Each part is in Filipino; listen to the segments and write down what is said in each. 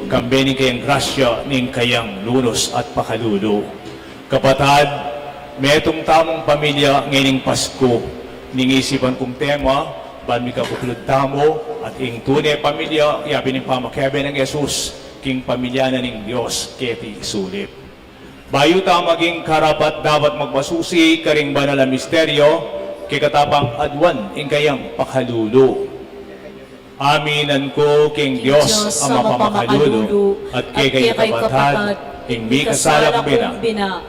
kambening kayang grasya ning kayang lunos at pakalulo. Kapatad, metong tamong pamilya ngayong Pasko, ning isipan kong tema, ban mi kabuklod tamo, at ing tunay pamilya, yabi ng pamakyabi ng Yesus, king pamilya na ning Diyos, keti isulit. Bayo ta maging karapat dapat magbasusi, karing banal na misteryo, kikatapang adwan ing kayang pakalulo. Aminan ko king Diyos ang mapamakalulo, at kay kapatad, king mi kasalak bina,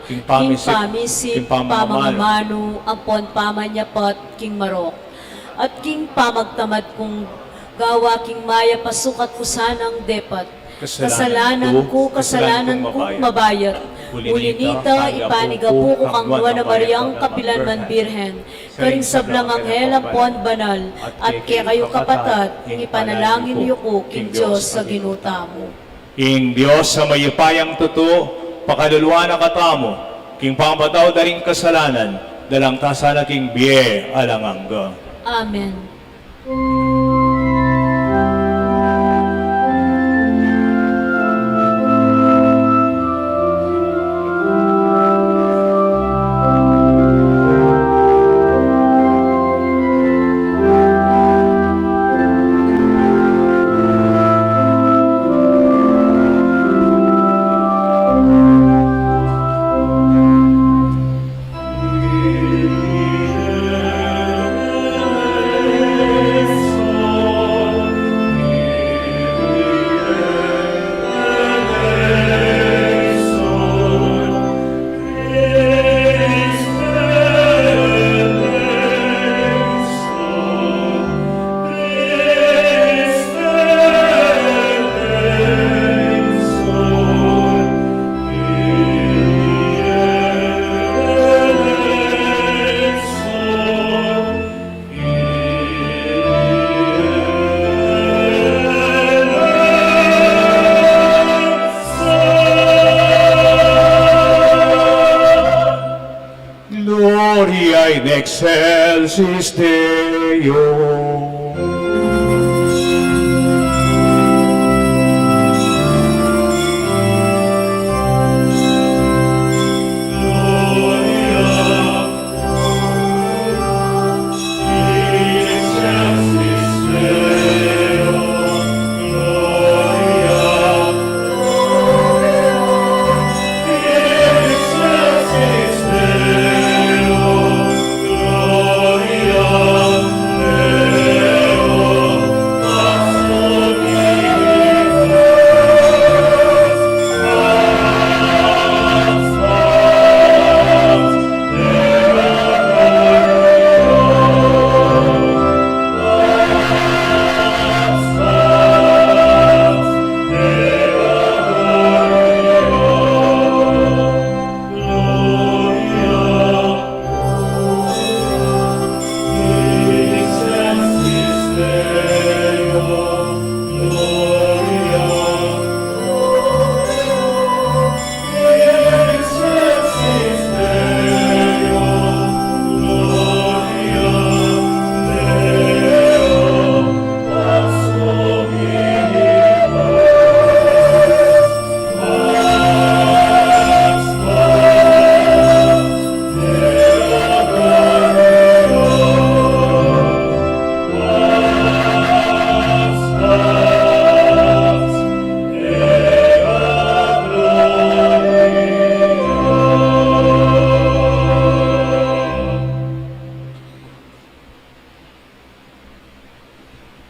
king pamisip, king pamamamano, ampon pamanyapat, king marok, at king pamagtamad kong gawa, king maya pasukat ko sanang depat, kasalanan kong mabayat, ulinita, ipanigapo ko kang Nuana Mariang Kapilanman Birhen, karing sablang anghel ampon banal, at kaya kayo kapatad, ipanalangin niyo ko, king Diyos sa ginuta mo. Ing Diyos sa mayupayang totoo, pakaluluwa na katamo, king pangpataw daring kasalanan, dalang tasana king biye alangangga. Amen. Gloria in excelsis Deo.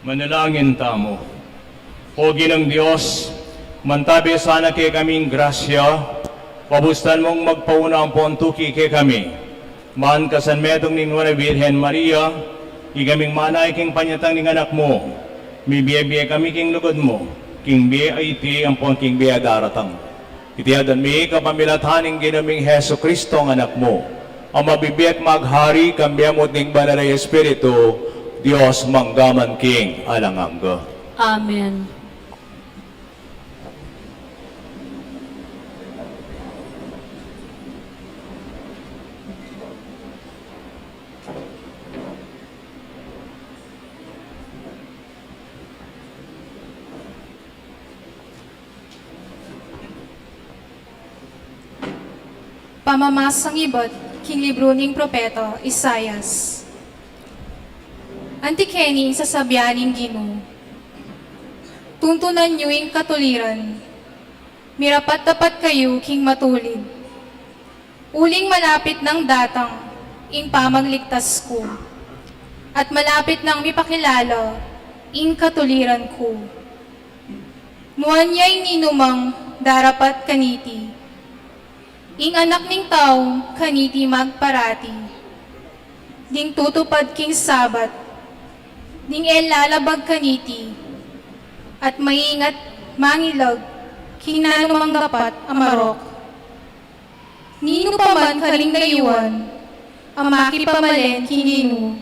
Manalangin tamo. O Ginang Diyos, mantabi sana kay kaming grasya, pabustan mong magpauna ang pontuki kay kami. Man kasan medong ning Nuana Birhen Maria, igaming manay king panyatang ning anak mo, mibiye-biye kami king lugod mo, king biye ay iti ang pon king biye daratang. Itiadan mi kapamilathaning ginaming Heso Kristo ang anak mo, ang mabibiyat maghari kambiamot ning banal na Espiritu, Diyos manggaman king alangangga. Amen. pamamasang iba't king libro ning propeta Isayas. Antikeni sa sabyaning Ginoo. Tuntunan niyo ing katuliran, mirapat-dapat kayo king matulid. Uling malapit ng datang, ing pamagligtas ko, at malapit ng mipakilala, ing katuliran ko. Muan niya'y ninumang darapat kaniti, ing anak ning tao kaniti magparati. Ding tutupad king sabat, ding elalabag kaniti, at maingat mangilag, king nanumang dapat amarok. Nino pa man karing dayuan, amaki pamalen kininu,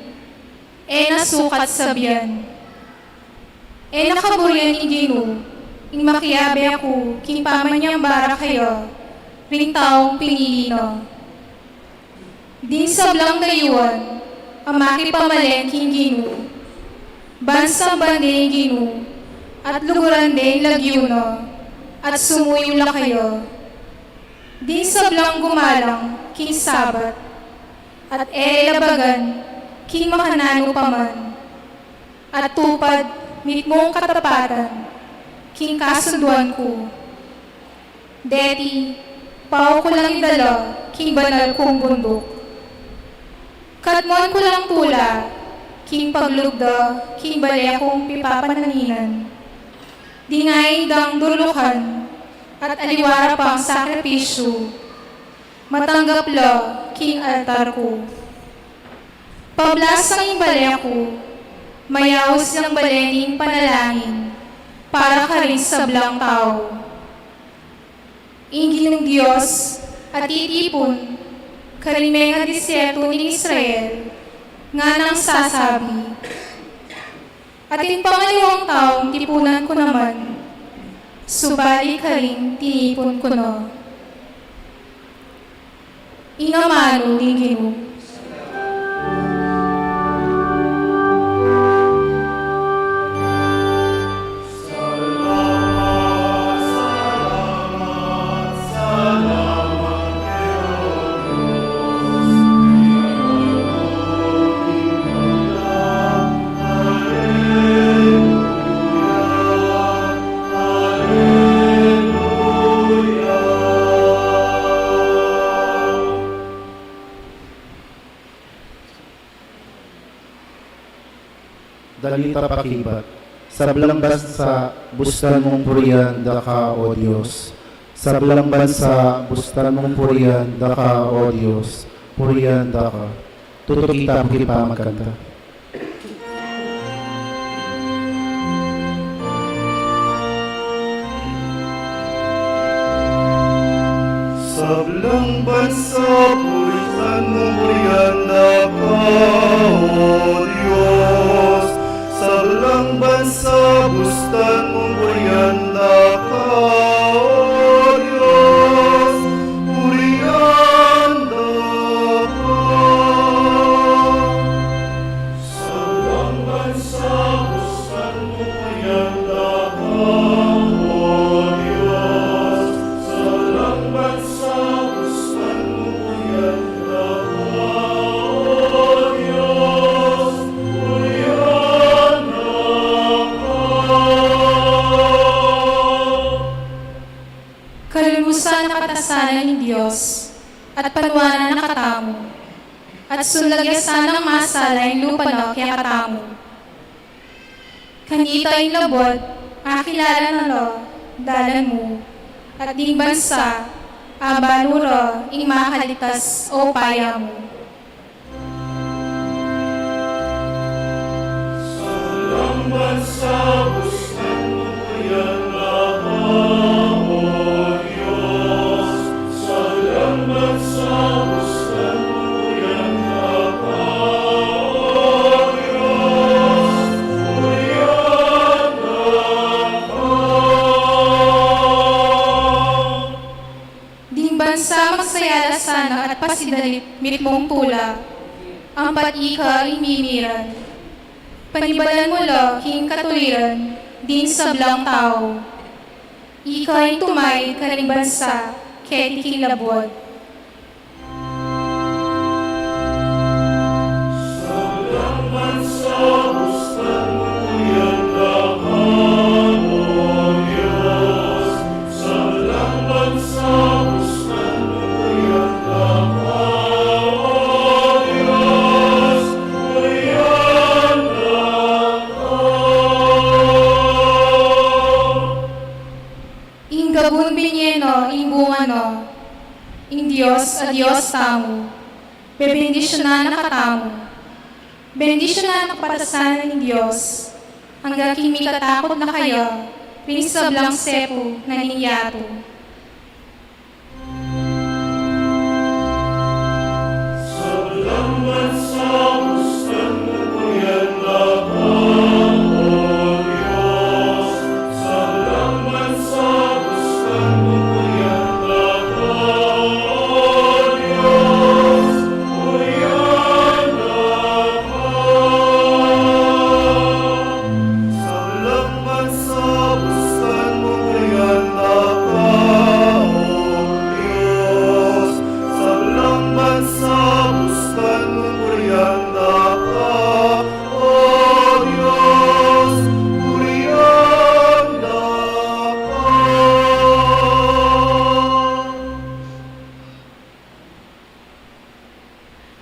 nasukat sabiyan. Nakaburyan ni Ginu, ing makiabe ako, king pamanyang bara kayo, ring taong pinili na. Din sablang dayuan, amaki pamalen king Ginu, bansang bandeng Ginu, at luguran din lagyo na, at sumuyula kayo. Din sablang gumalang, king sabat, at labagan, king makanano paman, at tupad, mit mong katapatan, king kasunduan ko. Deti, pao ko lang idala, king banal kong bundok. Katmuan ko lang tula, king paglugda, king balya kong pipapananinan. Dingay dang durulukan, at aliwara pang sakripisyo. Matanggap la, king altar ko. Pablasang ing balya ko, mayaos ng balening panalangin, para ka rin sablang tao. Ingin ng Diyos, at itipon, karimay nga disyerto ng Israel, nga nang sasabi. At yung pangaliwang taong tipunan ko naman, subali ka rin tinipon ko na. Ingamano ng Ginoo. Dalita pakibat, sablang bansa, bustan mong purian, daka, O Diyos. Sablang bansa, bustan mong purian, daka, O Diyos. Purian, daka. Tutok kita pakipa magkanta. Sablang bansa, purihan mong purian, daka, O Diyos. Sablang bansa, bustan mong purian, daka, O Diyos. Purian, daka. Sablang bansa, bustan mong purian, daka, O Diyos. Sablang bansa, bustan mong purian, daka, O Diyos. Purian, Kalulusan na katasanan ng Diyos, at panwanan na katamo, at sulagyasan ng masala yung lupa na kaya katamo. Kanita yung labot, akilala na lo, dalan mo, at ding bansa, abanura, ing makalitas o paya mo. Sablang bansa, bustan mong purian, daka, O Diyos. Sablang bansa, bustan mong purian, daka, O Diyos. Purian, daka. Ding bansa magsayala sana at pasidalit mitmong tula, ang patika imimiran. Panibalan mo la, king katuliran, din sablang tao. Ika'y tumay karing bansa, keti king labod. Agun binyeno, ing bungano, ing Diyos, a Diyos tamo. Bebendisyon na nakatamo. Bendisyon na nakapatasan ng Diyos. Hanggang kimi katakot na kayo, pinisablang sepo na ninyato.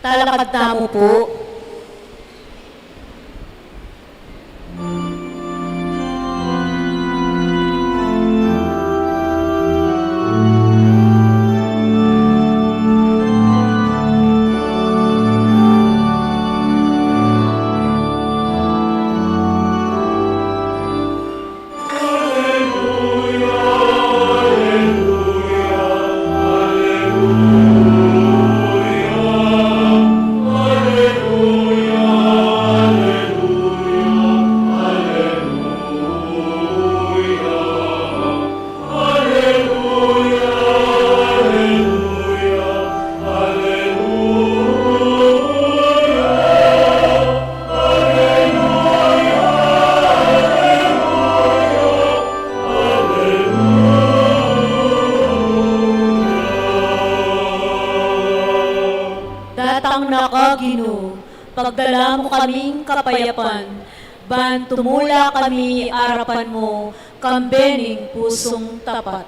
Talakad tamo po. Datang nakagino, pagdala mo kaming kapayapan, ban tumula kami arapan mo, kambening pusong tapat.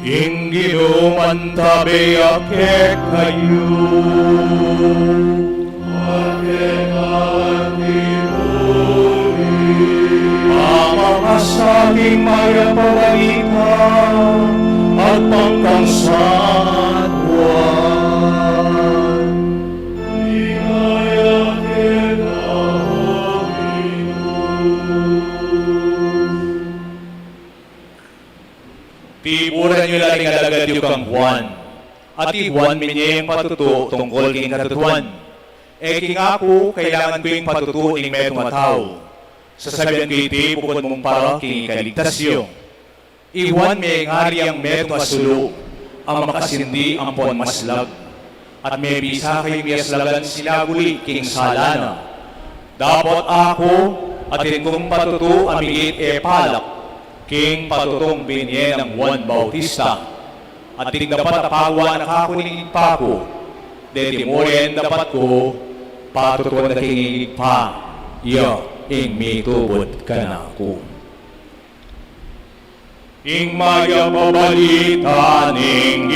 Inggino mantabi akek kayo. Pamamasaging maya pagalitan at pangkangsadwan. Ligaya kita, O Tiburan nyo laling alagad yung kang Juan. At Juan minyeng patuto tungkol king katutuan. King ako, kailangan ko yung patuto ing metong ataw. Sasabihan ko iti, bukod mong para king ikaligtasyo. Juan may ngari ang metong asulo, ang makasindi ang pon maslag. At may bisa kayo miyaslagan silaguli king salana. Dapat ako, at rin kong patuto amigit palak, king patutong binye ng Juan Bautista. At ting dapat apawa nakakuning pako, detimurin dapat ko, patutuan na king pa, iyo, ing mitubot ka na ko. Ing maya pabalita ning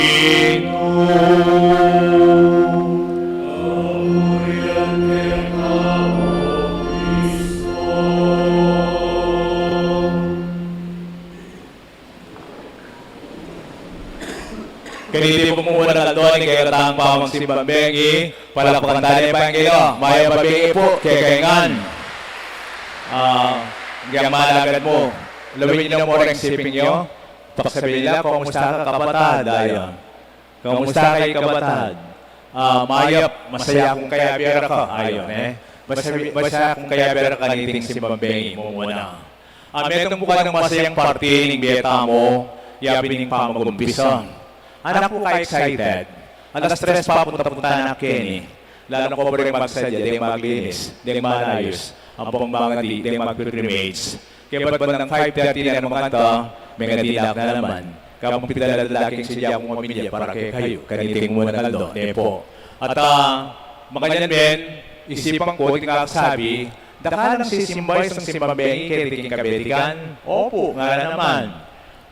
Kaniti po muna na doon, kaya katang pamang si Bambengi, palapakan tayo pa ang kayo, maya Bambengi po, kekaingan. Hanggang malagad mo, lawin niyo mo rin siping nyo, paksabihin nila, kumusta ka kabatad, ayon. Kumusta kay kabatad? Mayap, masaya kung kaya biyara ka, ayon Masaya kung kaya biyara ka niting si Bambengi mo muna. Metong buka ng masayang party ng biyeta mo, yabi ning pamagumpisa. Anak ko ka-excited. Alas 3 pa punta-punta na Kenny. Lalo ko pa rin magsadya, di maglinis, di malayos. Ang pambangan di mag-primates. Kaya ba't ba ng 5:30 na naman kanta, may ngadilak na naman. Kapag pinalalaking siya akong pamilya para kay kayo, kaniting mo na kaldo, di po. At makanyan men, isipan ko, tingkak sabi, dakalang sisimbay sa simbabengi kay tiking kabetikan. Opo, nga naman.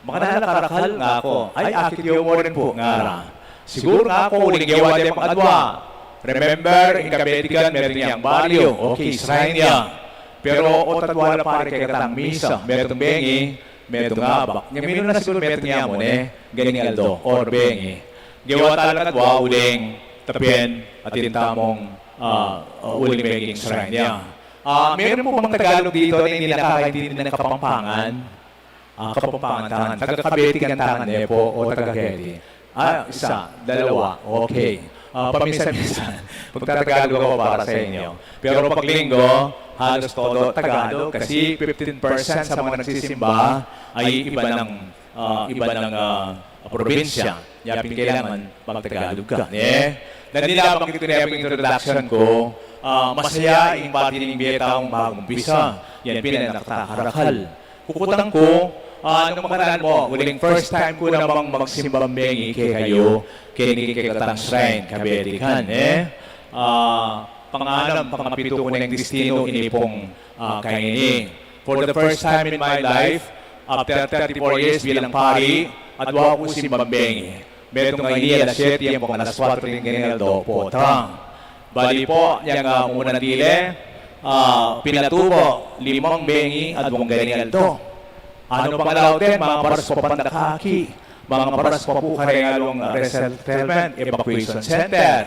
Makanalakarakal nga ako. Ay, akit yung mo rin po, nga. Siguro nga ako, uling yawa din pang adwa. Remember, in kabetikan, meron niyang baryo. Okay, shrine niya. Pero, o tatwala pare kay katang misa. Meron bengi, meron abak. Ngayon na siguro meron niya mo, ganing aldo, or bengi. Gawa talaga adwa, uling tapin at tintamong uling bengi shrine niya. Meron po bang Tagalog dito na hindi nakakaintindi ng Kapampangan? Kapampangan tangan. Taga-Kabetikan tangan po o taga-Keti. Isa, dalawa, okay. Paminsan-minsan, pagtatagalog ako para sa inyo. Pero pag linggo, halos todo Tagalog kasi 15% sa mga nagsisimba ay iba ng probinsya. Yapin kailangan magtagalog ka. Nanilabang ito na yung introduction ko, masaya yung pati ng biyetaong bagong umpisa. Yan pinanakataharakal. Kukutang ko, nung makaraan mo, uling first time ko namang magsimbambengi kay kayo, kay katang shrine, kabetikan, panganam, pangapito ko ng destino, inipong kaini. For the first time in my life, after 34 years bilang pari, adwa ko simbambengi. Betong ngayon, alas 7, yung pang alas 4 ng ganyan po, tang. Bali po, yung unang dile, pinatubo, 5 bengi at buong ganyan to. Ano pang alaw din, mga paras pa pandakaki, mga paras pa po karengalong resettlement, evacuation center.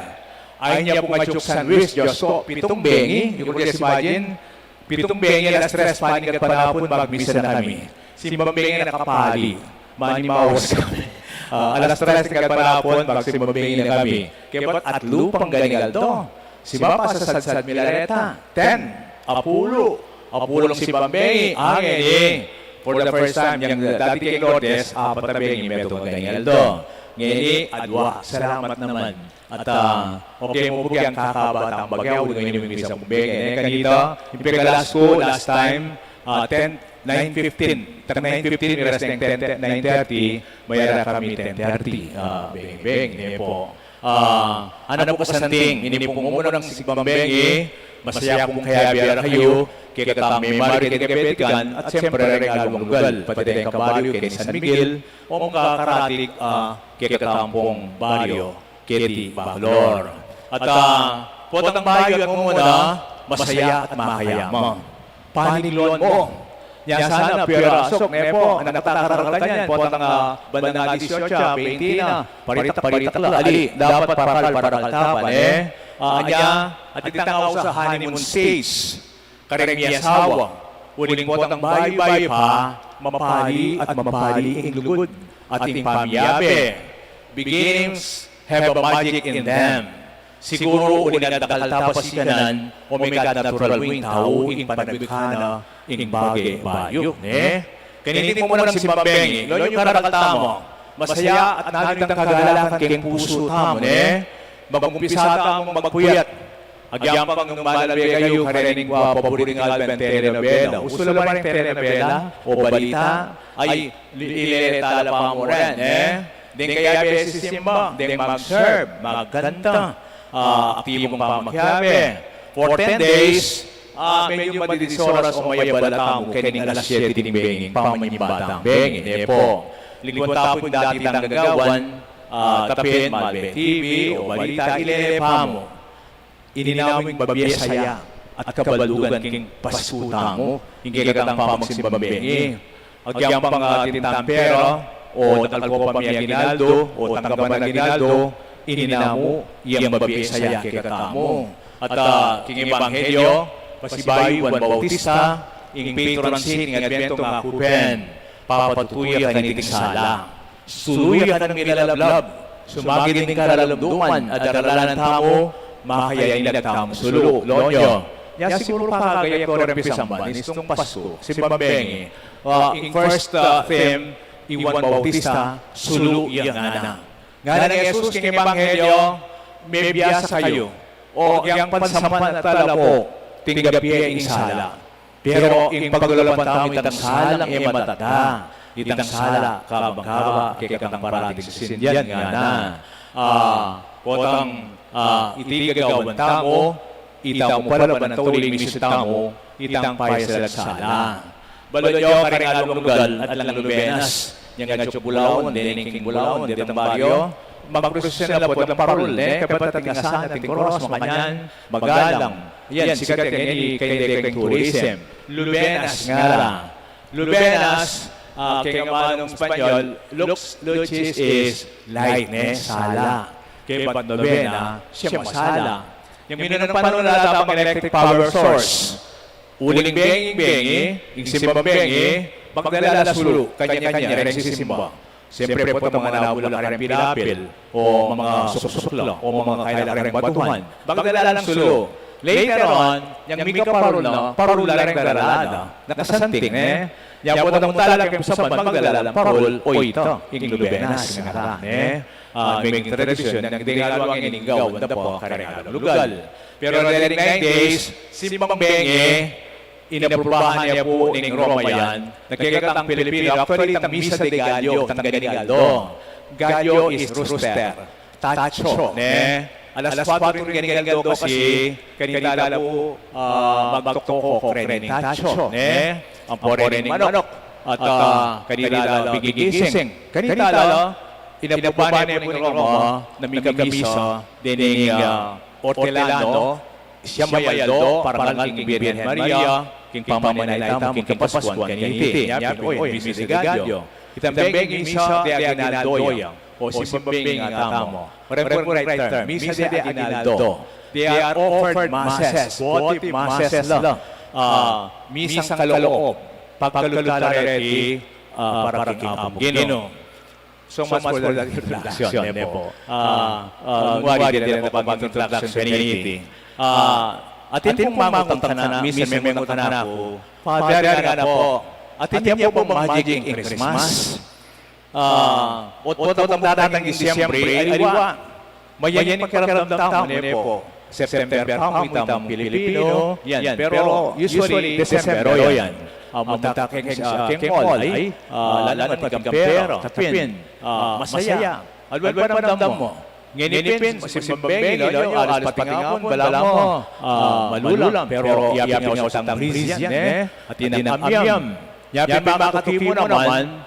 Ayaw niya po nga sandwich, Diyos ko, 7 bengi, you could just imagine, 7 bengi, alas 3, panig at panapon, magmisa na kami. Si bengi nakapali, manimawas kami. Alas 3, at panapon, magsimbabingi na kami. Kaya ba't at lupang galingal to? Si Bapa sa Sadsad Milareta, 10, Apulong si Bambengi, angin For the first time, yung dati kay Lourdes, 4 na bengi, metong galingaldo. Ngayon, adwa, salamat naman. At okay mo po yung kakabatang bagyaw, ngayon yung isang bengi. Kanito, yung pinalas ko last time, 9:15. 9:15, miras ng 9:30, mayara kami 10:30. Bengi po. Ano po kasanting, hindi po muna ng sigbambengi, masaya kong kaya biyara kayo, kaya katang may marit kay Kabetikan, at siyempre regalong lugal, pati tayong kabaryo kay San Miguel, o mga karatig kaya katampong baryo, kaya di Bacolor. At potang bayo at muna, masaya at makayama. Panigluan mo. Yan sana, pirasok, nepo, ang nagtataral ka niyan, potang bandang 18, 20 na, paritak-la, ali, dapat paral tapan, Anya, at itangaw sa honeymoon stage, kareng yasawa, uling potang bayo-bayo pa, mapali at mapali ing lugod, ating pamiyabe. Beginnings have a magic in them. Siguro uling nadakal tapas ikanan, o may natural wing tao, ing panabikana, ing bagay bayo. Kanitin mo muna ng simbabengi, lo yung karakal tamo, masaya at nagitang kagalakan keng puso tamo, Mag-umpisa mong magpuyat. Agyang pang ng malalabay kayo, karening paboring alban telenovela. Gusto naman ng telenovela o balita, ay ililitala pa mo rin, Din kaya beses simba, din mag-serve, magkanta, aktibong pamakyabe. For 10 days, medyo madidis oras o may balata mo, kaning alas 7 din benging, pamanyibatang benging, po. Lingkod tapon dati tang gagawan, tapin, Malbe TV o balita, ilelepa mo. Ininawing babiya saya at kabalugan king pasutang mo, hindi katang pamagsimbabengi. Agyang pang tintampero o talpo pamilya ginaldo o tanggaban na ginaldo, ininamo iyang babiya saya kay katamo. At king ebanghelyo, pasibayo Juan Bautista, ing patron saint ng Advento nga kupen, papatuya kaniting sala. Suluyan ng milalablab, sumagin ng karalamduman, at daralanan tamo, makayayin nagtamo sulu, lonyo. Yan siguro kakagayat ko rin pisamban, nitong Pasko, simbambengi. In first theme, Iwan Bautista, sulu iya ngana. Ngana ng Jesus king Ebanghelyo, may biyasa kayo. O yang pansamantala po, tinggapi ing sala. Pero ing paglalaban tamo itang salang matata. Itang sala, kabang-kaba, kikatang parating sisindyan ngana. Potang itigagawan tamo, itang palaban ng tuling misit tamo, itang payasalag sala. Balodyo karing along lugal at lang lubenas, yang nga bulaon, king bulaon, ditang baryo, magprosesyon na po ng parol, kapat ating asahan ating koros, makanyan, magalang. Yan, sikat yan, kay direct tourism. Lubenas nga lang. Lubenas, kaya nga manong Espanyol, luchis is lightness, sala. Kaya ba't novena, siya masala. Yung minunong panon na tapang electric power source. Uling bengi, yung simbang bengi, magdalala sulu, kanya-kanya rin sisimba. Siyempre po itong mga nawula ka rin pilapil, o mga susukla, o mga kaila rin batuhan. Magdalala ng sulu. Later on, yung mika parula rin dalalada, nakasanting, Yan po itong talagang saban, magdalala ng parol, o ito, yung lubenas, may tradisyon, yung dingalawang iningaw, wanda po, karingalong lugal. Pero during 9 days, simbang bengi, inaprubahan niya po ng Roma yan. Nagkikatang Pilipino, actually, itang Misa de Gallo, itang Ganigaldo. Gallo is rooster. Tacho. Alas 4 rin Ganigaldo kasi kanilala po magtoko rin tacho. Ang pore rin manok. At kanilala bigigising. Kanilala, inaprubahan niya po ng Roma na may kamisa din Hortelano, siya mayaldo, parang king Virgen Maria, king pamanaytam, king Pascuan, kaniti. Yapi, oy, Misa de Gallo. Itambeng Misa de Aguinaldo, o simbambing atamo. Remember right term, Misa de Aguinaldo. They are offered masses, votive masses lang. Misang kaloob, pagkalutareti, para king Gino. So mas for the introduction, po. Wari din na pag-introduction penalty. Atin pong mamutang na, minsan may mga na po, Father nga na po, atin niya po magic in Christmas. Ototong datang Disyembre, aliwa, mayan pagkaramdam tao po. September tamo itang Pilipino, yan. Pero usually, December yan. Muntaking king all ay lalan at gampero, tapin, masaya. Alwan ba ramdam mo? Nginipin, masimbang ilo, alas patingapon, bala mo, malulam, pero iyapin niya sa tambriz yan, at inamyam. Yapin makatuki mo naman,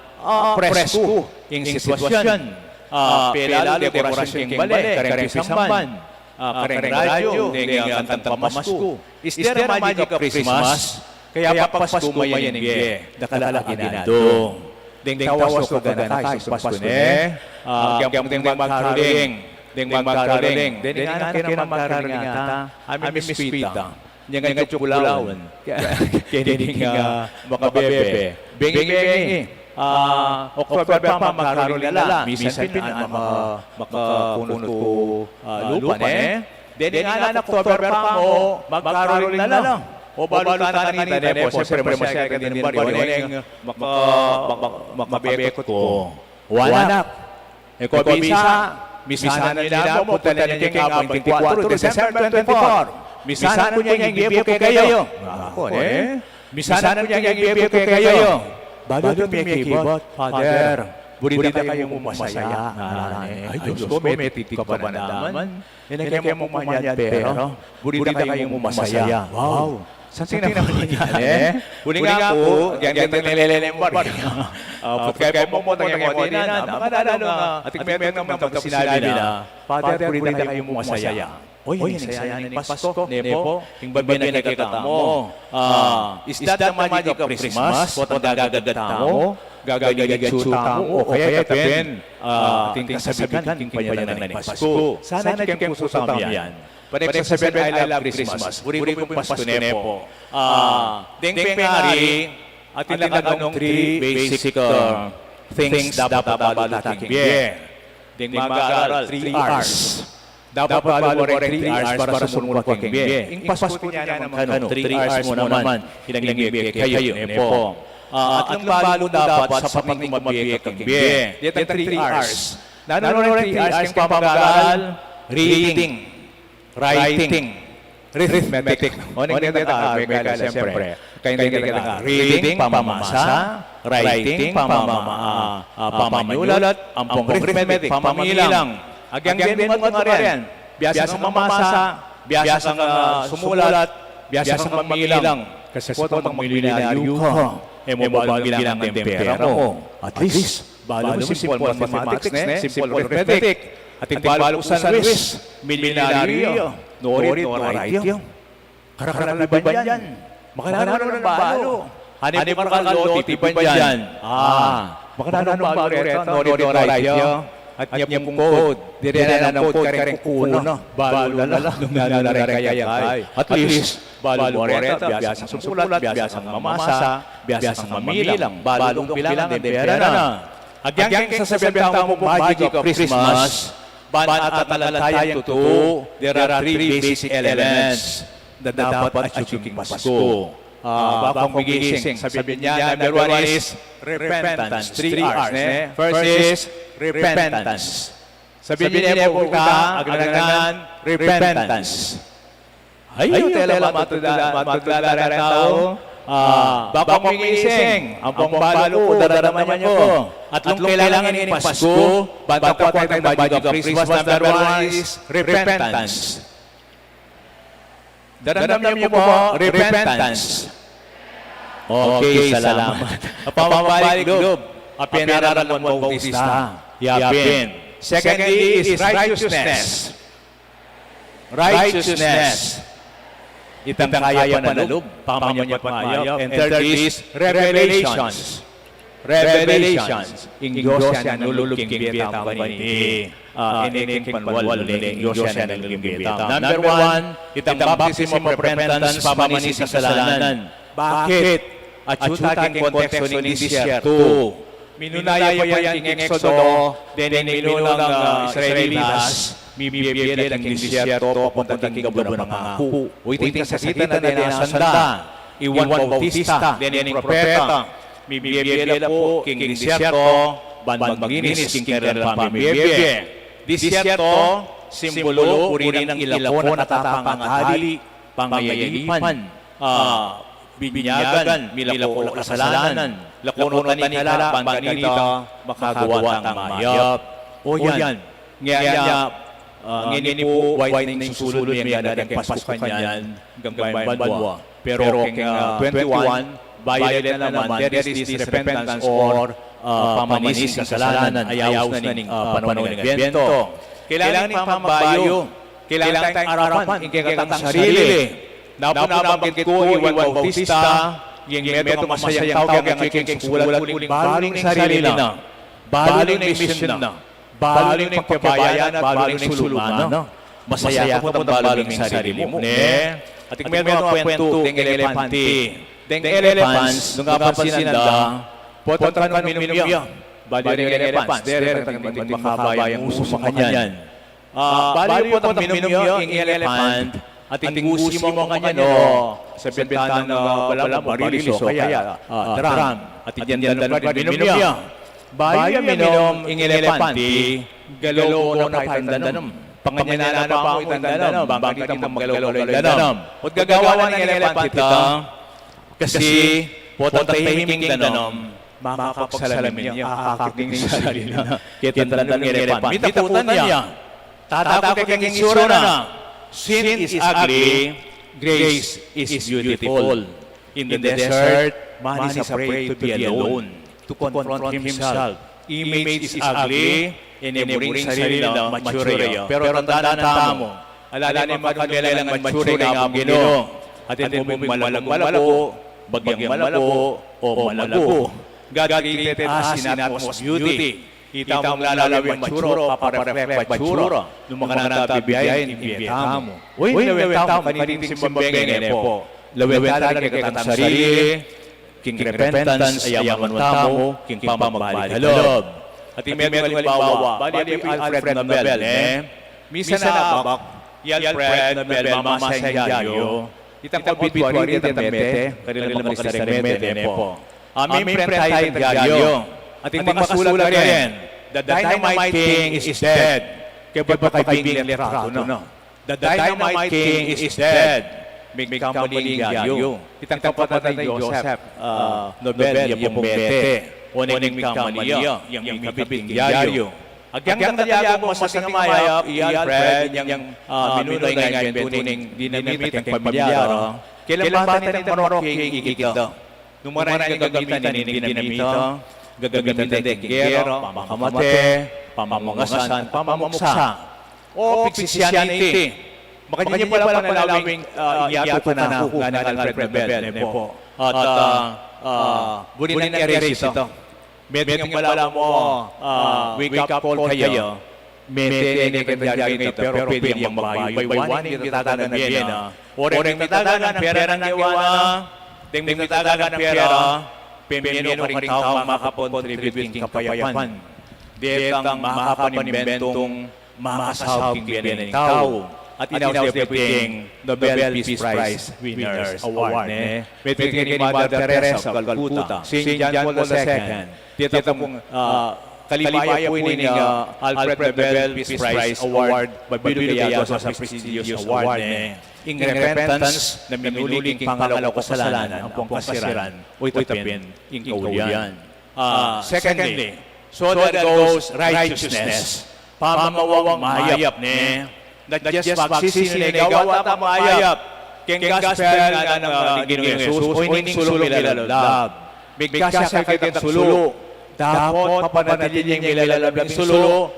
presko, yung sitwasyon, pelalo, dekorasyon king bale, kareng pisamban, kareng radyo, ng kantang pamasko. Is there a magic of Christmas? Kaya papasko mayan ng dakalala ginado. Deng tawas ko ganatay sa Pasko kaya deng magkaruling. Deng magkaruling. Deng nga magkaruling ata. Amin mispita. Yang nga chukulawan. Kaya deng makabebe. Bengi. Oktober pa magkaruling nala. Misan makakunot ko lupa Deng nga Oktober pa mo magkaruling nala. O balutan na kanina po, siyempre masaya ka din baryo, yung makabekot ko. Wanak. Eko misanan nila po, punta na niya king 24, December 24. Misanan ko niya yung ibiyo kay kayo. Misanan ko niya yung ibiyo kay kayo. Balutan may kibot, Father. Burita kayong masaya. Ay, Diyos ko, may titik ka ba na daman? Yan kayo mong manyad, pero burita kayong masaya. Wow! Saan naman yan, Huli nga po, yan nililele mo rin. Kaya po mo tayong mga dinan. Mga lalo nga, at meron naman ito sinabi na, Father, purita kayo mo masaya. Oy, saya na ni Pasko, Nepo, yung babi na nagkakatamo. Is that the magic of Christmas? What ang gagagad-tamo? Gagagad-tamo? O kaya tapin, ating kasabihan, ating panyalan ni Pasko. Sana kayong puso sa yan. Panagsasabihin, I love Christmas. Buri po yung Pasko Nepo. Deng pengari, at tinalaganong 3 basic things dapat babalot aking biye. Deng mag-aaral, 3 hours. Dapat babalot mo rin 3 hours para sumunod ko aking biye. Yung Pasko niya naman, 3 hours mo naman, ilang biye kayo, Nepo. at yung balo dapat sa paming mabiyek ang biye. Dito 3 R's. Nanonood 3 R's yung pamag-aaral, reading, writing, arithmetic. O nang nagkakala, siyempre. Kaya nagkakala, reading, pamamasa, writing, pamamanyulat, ampong arithmetic, pamamilang. Agyang din mo nga rin. Biyasa ng mamasa, biyasa ng sumulat, biyasa ng mamilang. Kasi po itong milyonaryo ka. Mo bilang ng pera mo. At least, balo mo simple mathematics, simple arithmetic. At yung balo ko sa Luis, milyonaryo. Norit, norityo. Karakarabiban yan. Makanano ng balo. Hani mo nakaloti, tiban yan. Makanano ng balo rito, norit, norityo. At niya pong code. Dire na ng code kareng kukuno. Balo lala. Nananarekayakay. At least, balo mo rito. Biyasang sumulat, biyasang mamasa, biyasang mamilang. Balong bilangan din pera na. Agyang sa 7 taong magic of Christmas, ban at talatayang totoo, there are 3 basic elements na dapat achieving Pasko. Bakong bigising, sabihin niya, number 1 is repentance. 3 R's. First is repentance. Sabihin niya po kita, agangan, repentance. Ayun, tela matudala rin tao. Bakong bigising, ang pambalo ko, daranaman niyo po. At nung kailangan ng Pasko, banta ko tayo ng budget of Christmas, number 1 is repentance. Daramdam niyo po, repentance. Okay, salamat. Pamabalik loob. Apinaral mo Bautista. Yapin. Secondly is righteousness. Righteousness. Itang kaya panalub. Pamanyap mayap. And third is revelations. Revelations. Ingos yan nululugking biyatang paniti. Iniking panwal ingos yan nululugking biyatang. Number 1, itang baptism of repentance, pamanis sa kasalanan. Bakit? At yutaging konteksto ng disyerto. Minunaya pa yan ng Exodo, then minunang Israelitas, bibiyabiyad ang disyerto, papuntang gabon ng pangako. Uiting sa sita na din ang sanda, Iwan Bautista, then yung propeta, bibiyabiyad po king disyerto, banmaginis king kailan pamibiyabiyad. Disyerto, simbolo, uri ng ilakon at tapanghali, pangyayalipan, binyagan, milako kasalanan, lakonon kanila, banganita, makagawa ng mayap. O yan, ngayap, ngini po, white ning susulod niya na ng pasukan yan, hanggang banwa. Pero king 21, bayad na naman, there is this repentance or pamanis kasalanan, ayaw na ning panahon ng Advento. Kailangan ng pambayo, kailangan tayong arapan, ingkatang sarili. Napunabangkit ko, Iwan Bautista, yung meto masayang tawag ang aking sulat-uling baling sarili na, baling mission na, baling pagkabayan at baling suluman na. Masaya ko po ang baling sarili mo. At yung meto mga kwento, deng elepante. Deng elephants, nung kapansin nanda, potong kan minumya. Baling elephants, dere ang makabayang uso sa kanyan. Baling potong minumya, yung elephant, at tingusi mo ang kanya sa bintana na wala marilis o kaya drum. At iyandan pa rin minumya. Bayo minom ing elepante, galaw mo na pandanam. Panganyanan pa mo itandanam, bakit ang magalaw-galaw. At gagawa ng elepante ito, kasi potang tahiming danam, makakapagsalamin niya, akakiting sa sarili na. Kitandan ng elepante. Mitakutan niya. Tatakot kayang isura na. Sin is ugly, grace is beautiful. In the desert, man is afraid to be alone, to confront himself. Image is ugly, inimuring sarili na mature. Pero tandaan na mo, alala ni magkanilang mature nga ang Ginoo. At mo malabo, bagyang malabo, o malabo. God created us in utmost beauty. Kita mong lalawin matsuro, papareflect matsuro. Nung mga natabibiyayin, ibiyata mo. Uy, laweta mo, kaniting simbambengin po. Laweta na kikatang sarili, king repentance, ayaman mo, king pamagbalik halob. At imedong halimbawa, bali Alfred Nobel, misa na abak, Alfred Nobel, mamasayang yayo, itang obituary, itang mete, kanilang mga karisaremete po. May print tayo ng dyaryo. At yung makasulat na rin, the Dynamite King is dead. Kaya ba kaibigan litrato, no? The Dynamite King is dead. May kamaling dyaryo. Itang kapatid ni Joseph, Nobel, yung Bombete. O nang kamaliya, yung kabiting dyaryo. Agyang talyago mo sa singamayap, Alfred, yung minunoy nga yung tuning dinamit ang pamilyar. Kailan bata ng Marok yung ikikita? Nung maraming gagamitan ni dinamita, gagamitan ng gero, pamakamate, pamamungasan, pamamuksa. O Christianity. Makanya niya pala panalawing iyato na ako nga ng Alfred Nobel. At bunin ng erase ito. Medyo pala mo, wake up call kayo. Medyo nagkakagay pero pwede yung magbayo. Baywanin yung tatagan ng pera. Oreng tatagan ng pera ng iwana. Deng tatagan ng pera. Pemeno ka rin tao makakontributing kapayapan. Dekang makapanimbentong makasahawking biyanin ng tao. At inawas everything Nobel Peace Prize Winners Award. May tingin ni Mother Teresa of Calcutta, St. John Paul II. Dito pong kalibaya po ni Alfred Nobel Peace Prize Award, babinigay sa prestigious award in repentance na minuling pangalaw kasalanan ang pangkasiran o itapin in kaulian. Secondly, so that goes righteousness, pamamawang mahayap not just magsisinigaw at mayap. King gospel nga ng Ginoong Jesus, o ining sulo milalab. Bigkasya kayo sulo. Dapat papanatili niyang milalab ng sulo,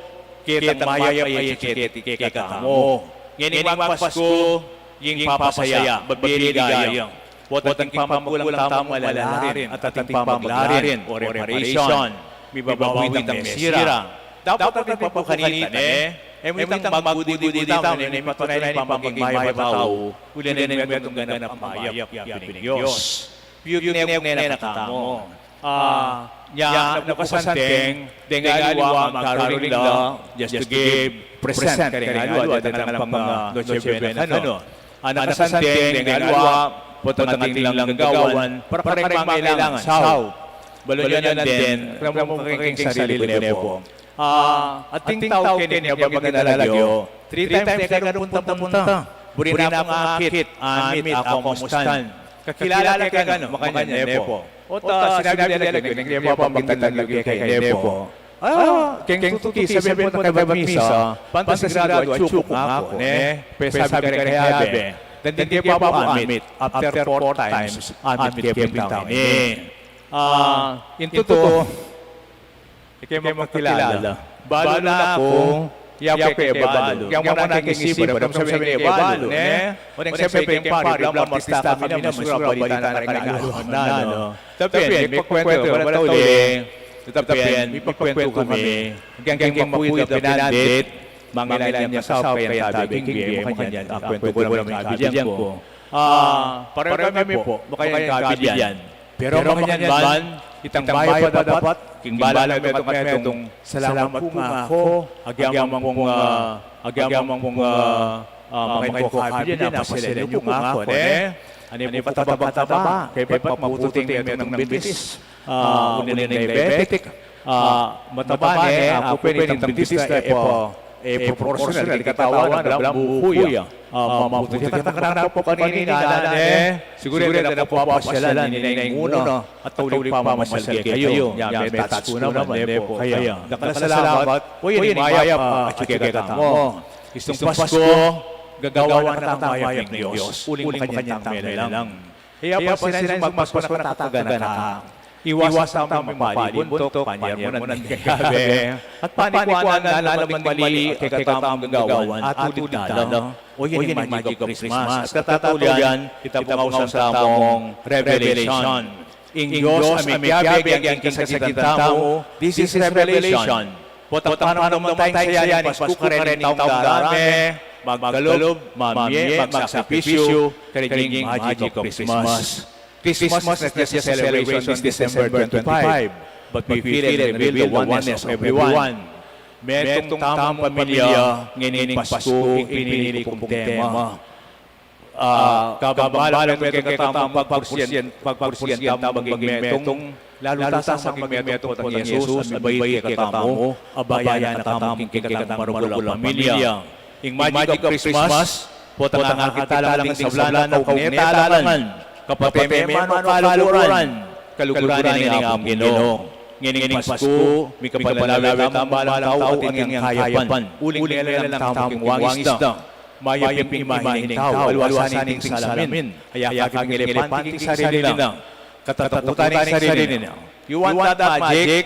kitang mayap ay kikita mo. Ngayon ang Pasko, yung papasaya, babiligayang. What ang pamagulang tamang malalarin at ating pamaglarin o reparation. May babawit ang mesira. Dapat ating papakanita may itang magudi-gudi tao, may matunay na pamagmayap tao, uli na nila itong ganap mayap ng Diyos. Piyog na nakatamo. Niya napasanteng, dengaliwa magkaroling la, just to give, present karengaliwa, at ang pang Noche Buena. Nakasanteng, dengaliwa, putangating lang gagawan, para pangailangan, saw. Balon yan din, kaya mo kaking sarili po. At ting tao kinin niya pag nalalagyo, 3 times na punta-punta. Buri na akong akit, amit ako mustan. Kakilala ka gano'n, makanya Nepo. O sinabi nila lagyo, hindi mo pa magtatalagyo kay Nepo. Keng tutuki, sabi mo na kay misa, pantasigurado at tsukok ako, sabi ka rin kay Habe. Then hindi pa po amit, after 4 times, amit kiping tao. Into to, ikay mo makilala. Balo na ako, yaw kay Balo. Yang mo na kikisiba, dapat sabi ni Balo, o nang sabi kay pari, blang martista kami na masura, balita na kagaluhan na, Tapin, may kwento, wala uli. Tapin, may pagkwento kami. Hanggang mapuwid na pinandit, mangilan niya sa kaya tabi, kaya mo kanyan, kwento ko naman yung kabilyan ko. Parang kami po, makayang kabilyan. Pero makanyan man, itang bahay pa dapat, king bala na itong salamat po nga ako, agyamang pong makain ko kabilyan na pasilin nyo po nga ako, ano po pataba, kaya ba't maputing metong ng bitis, unin na diabetic, mataba ako pwede ng bitis na proportional, di katawan, alam bukuya. Maputi ka na po kanina siguro na po pasyalan ni Uno at tuloy pa mamasyal kayo. May touch ko naman po. Kaya nakasalamat po yun mayap at kikita mo. Istong Pasko, gagawa na tamayap ng Diyos. Uling kanyang tamela lang. Kaya pa sinayin magpasko na kataganan ka. Iwas ang tamang mali, buntok, panyer mo ng kagabi. At panikuan na nalamang mali kay katamang gagawan at ulit na. O yun yung magic of Christmas. At katatulian, itapungaw sa tamang revelation. In Diyos, amikyabig ang kasagitan tao. This is revelation. Paano naman tayo sayayan, Pasko ka rin ng taong darami, magkalob, mamye, magsakripisyo, kariging magic of Christmas. Christmas not just a celebration is December 25, but we feel and reveal the oneness of everyone. Merong tamang pamilya, ngayon Pasko, pinili kong tema. kababalan metong katamang pagpursiyan tamang metong lalo tasang metong potang Jesus abay katamo abaya na tamang kikatang marugula pamilya ing magic of Christmas potang nakakitala lang sa blana na kaunetalangan kapateme mano kaluguran kaluguran ni among Ginoo ngining Pasko mi kapalalawit tambalang tao at iyang kayapan uling nila lang tamang wangisda mayaping imahining tao alwasan ng salamin hayakang elepanting sarili na katatakutan ng sarili na you want that magic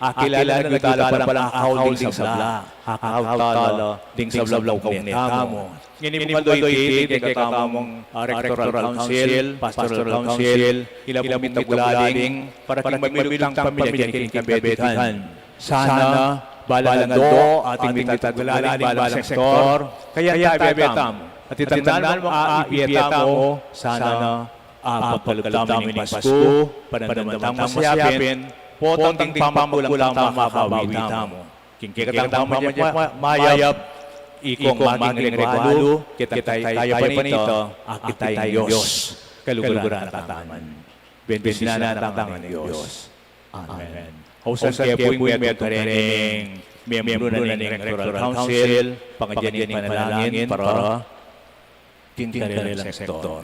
akilala na nagdala palang holding sa bla hakawtala ding sa bla kauneta mo ngini mo doy kiti katamong rectoral council pastoral council ilabong mitagulaling para mabilang pamilya kining kabetihan sana balang do ating mitagulaling balang sektor kaya bebetam at itandaan mo ipieta mo sana pagkalami ng Pasko panandamang masayapin potong ting pamagulang makakawita mo kingkikatang mayap ikong maging regalo, kita tayo pa nito, akitay Diyos, kaluguran at ataman. Bendisina na tangan ng Diyos. Amen. Hausan kaya po yung meto karening miyembro na ng Rectoral Council, pangadyaning panalangin para kinkarelang sektor.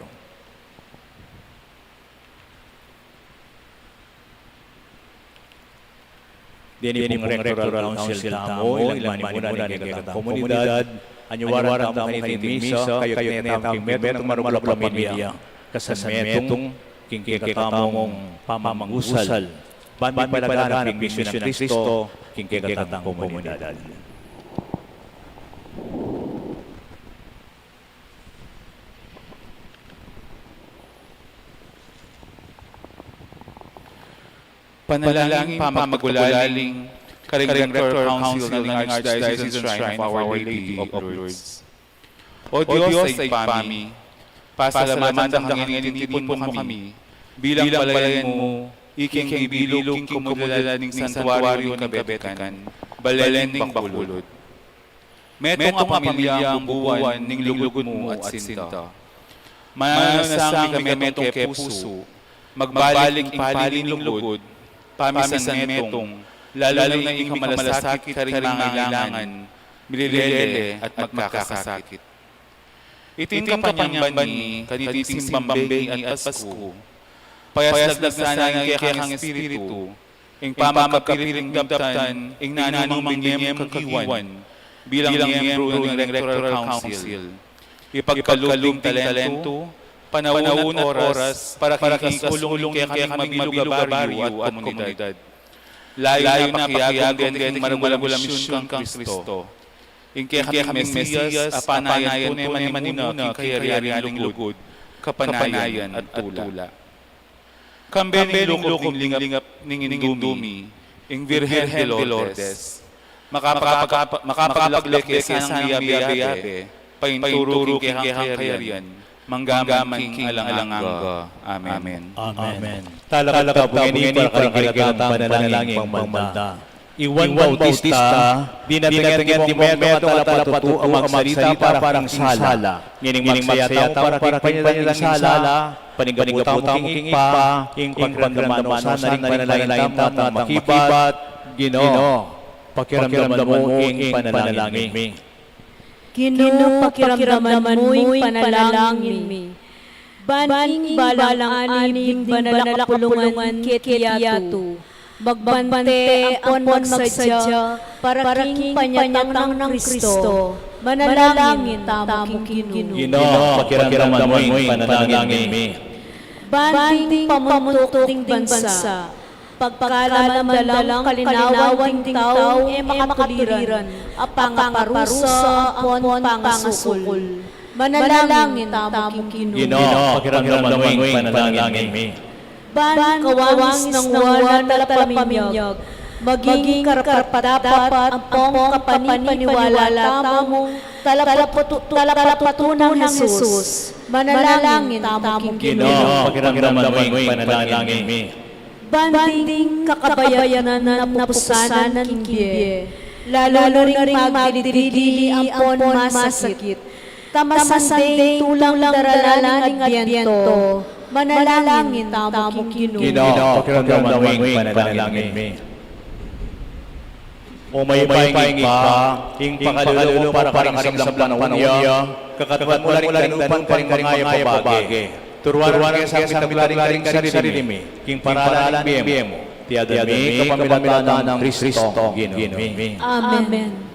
Dini pong Rectoral Council tamo, ilang manimuna ni kagatang komunidad, anyuwaran tamo kayo misa, kayo netang metong marumula pamilya, kasametong kingkikatamong pamamangusal, bandi palagaan ng misyon ng Kristo, kingkikagatang komunidad. Panalangin pamagulaling Karingang Rector Council ng Archdiocese Shrine of Our Lady of Lourdes. O Diyos ay pami, pasalamatan ang hangin mo kami, bilang balayan mo, iking ibilog, king kumudalaning santuaryo ng kabetkan, balayan ng bakulod. Metong ang pamilya ang buwan ning lugod mo at sinta. Mananasang kami metong kepuso, magbaling palin lugod, pamisan metong, lalo na ing malasakit karing mangailangan, mililele at magkakasakit. Iting kapanyang bani, kaniting simbambay at Pasko, payaslag sana ng kekang espiritu, ing pamakapiling daptan, ing nananong miyem kagiwan, bilang miyembro ng Rectoral Council, ipagkalubing talento, panahon at oras para kikisulong kaya mabilugabaryo at komunidad. Layo na pakiyagong din maragula misyon kang Kristo. Ing kaya kami Mesiyas, apanayan po na manimuna kayariyaring lugod, kapanayan at tula. Kambening lukong lingap ninging dumi, ing Virgen de Lourdes, makapaglaglek sanang biyabe, painturo king kayariyan, manggaman king alang-alangga. Amen. Amen. Talaga po ngayon para kaligatang panalangin pangmalda. Iwan Bautista, dinatingin mo metong atalapatu ang magsalita para sala. Ngining magsayataw para panilang sala, paninggaputan mo king ipa, ing pagramdamano sana rin panalangin tatang makibat, Ginoo, pakiramdaman mo ing panalangin mi. Ginoo, pakiramdaman mo'y panalangin mi. Baning balang anib banalakpulungan kikiyato. Magbante apon magsadya para king panyatang ng Kristo. Manalangin tamong Ginoo. Ginoo, pakiramdaman mo'y panalangin mi. Baning pamuntuking bansa. Pagkalaman-dalang kalinawan ting tao makapuliran, apangaparusa, apon pangasukol. Manalangin tamong Ginoo. Ginoo, pakiramdaman mo'y panalangin mi. Ban kawangis ng wala talapaminyag, maging karapat-dapat ang pong kapanipaniwala tamong talapatunan ng Jesus. Manalangin tamong Ginoo. Ginoo, pakiramdaman mo'y panalangin mi. Banding kakabayanan na pusanan ng kibye, lalo na rin magdidili ang pon masakit. Tamasanding tulang daralaning adbyento, manalangin tamo Ginoo. Ginoo, pakiramdaman mo yung panalangin mi. Umaypaying pa, ing pakalulumo para karing samlang panahon niya, kakatuan mo lang upang karing mga pabagi. Turuan kaya sa aming laring sarili mi, king paralan ng biyem mo, tiada mi kapamilataan ng Kristo, Ginoo. Amen.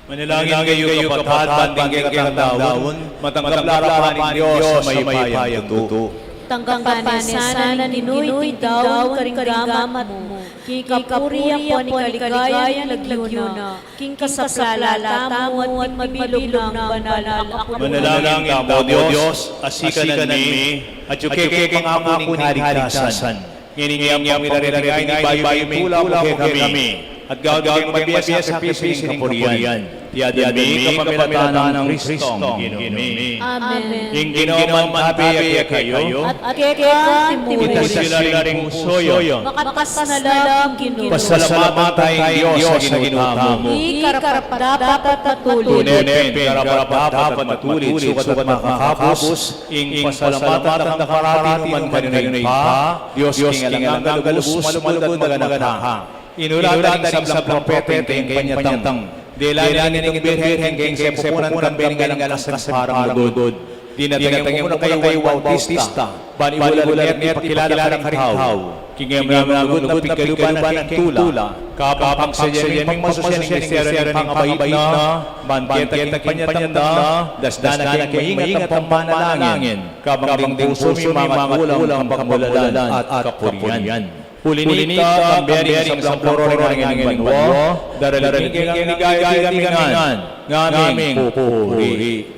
Manalangin kayo kapatid, banding kang daon, matanggap lapahan ng Diyos sa may payang tuto. Tanggapan sana ninuy daw karinggamat mo. Kikapuriya po ni kaligayang lagyuna. King kasaplala mo at mabilog ng banal. Manalangin ka mo Diyos, asikan mi, at yukeke pangako ng kaligtasan. Nginingiyam nilaririgay ni bayo tula mo kami. At gagawin magbiya sa pipising kapurian. Tiada mi kapamilataan ng Kristo, Ginoo. Amen. Ing Ginoo mahabi kayo, At keka kita sila ring pusoyo. makatas na lang Ginoo. Pasalamatan tayong Diyos sa ginutamo. Ikarap dapat patuloy. Tunepen, karapat dapat matulit, sukat makakapos, ing pasalamatan at nakarati naman kanunay pa, Diyos kingalangang galubus, malugod maganaha. Inulatan sa propeta yung panyatang, dilanin ng birhen kayong sepupunan kambing ng kasaparang lugod. Dinatangin mo na kayo Bautista, banibulan net pakilala ka rin tao. Kingem nagugot na pikaluban ng tula, kapang sa yaming masusyan ng misteryo ng pangabait na, banket at panyatang na, dasdan na maingat ang pamanalangin, kabang ding puso may mga ulang pagkamulalan at kapurian. Hulinita, kamberi, sa ploro ng ngayong banwa, daraling ang nigay-gamingan, ngaming pupuri.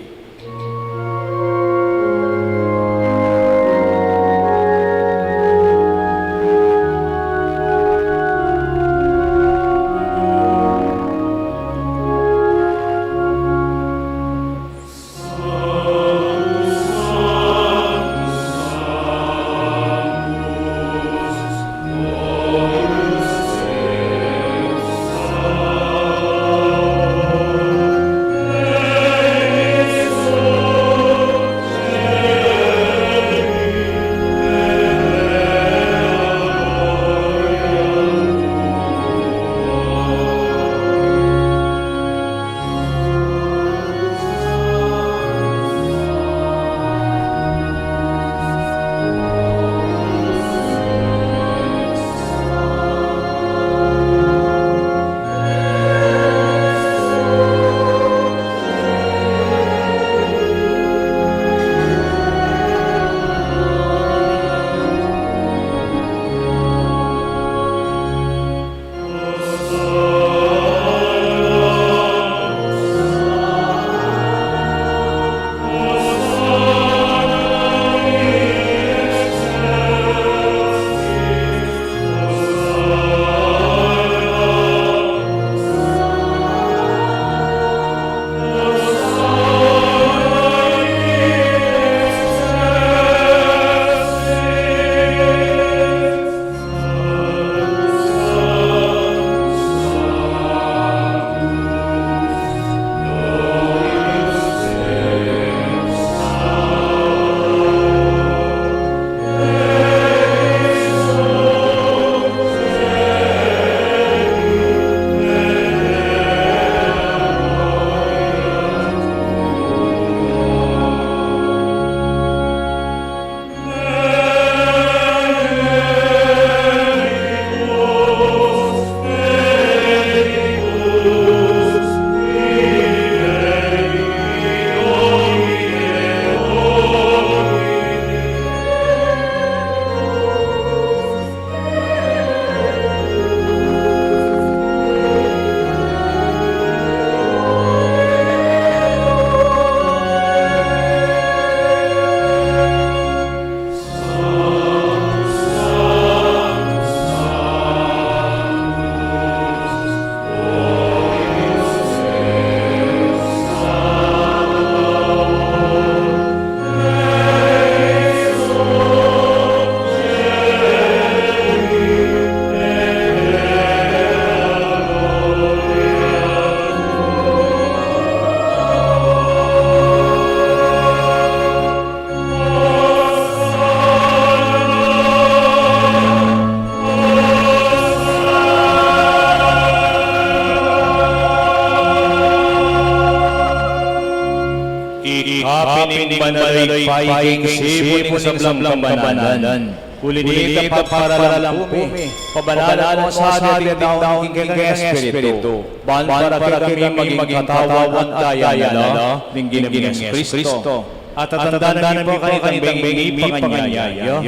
Hapining manaloy paiking sipunin sa blang bananan. Kulinita para lampi, pabanalan mo sa ating taong king Espiritu. Ban para kami maging katawawan daya na, dinggin ng Kristo. At tatandaan po kanitang may panganyaya.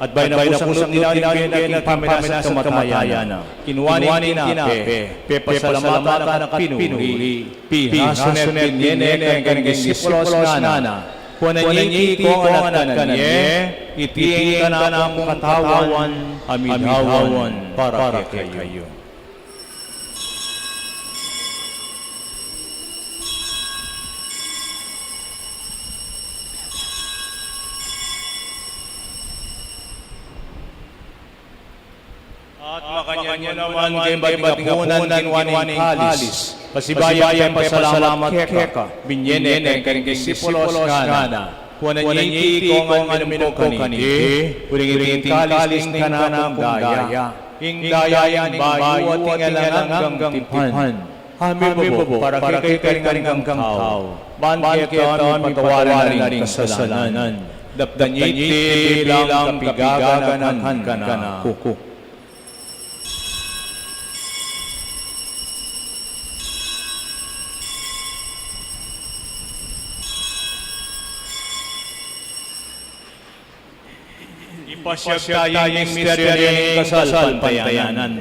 At bay na pusang ninawin natin paminas at kamatayan. Kinuwanin nape, pepasalamatan at pinuri. Pihasunet nene ang disipulos nana. Kunanyi ko ang anak kanye, itingin ka na ang katawan, aminhawan para kayo. At makanya naman kay bating kapunan waning halis. Pasibayan pasalamat keka. Binyen ang kaning disipulos ngana. Kunanyi ko ang anumin ko kaniti. Uling kalis ning kanang daya. Ing daya ning bayu at tingalang hanggang tipan. Hamibo para kay karing hanggang kao. Ban keto mi patawaran ning kasalanan. dapdanyiti bilang kapigaganahan ka na kuku. Ipasyag tayong misteryo ng kasal pantayanan.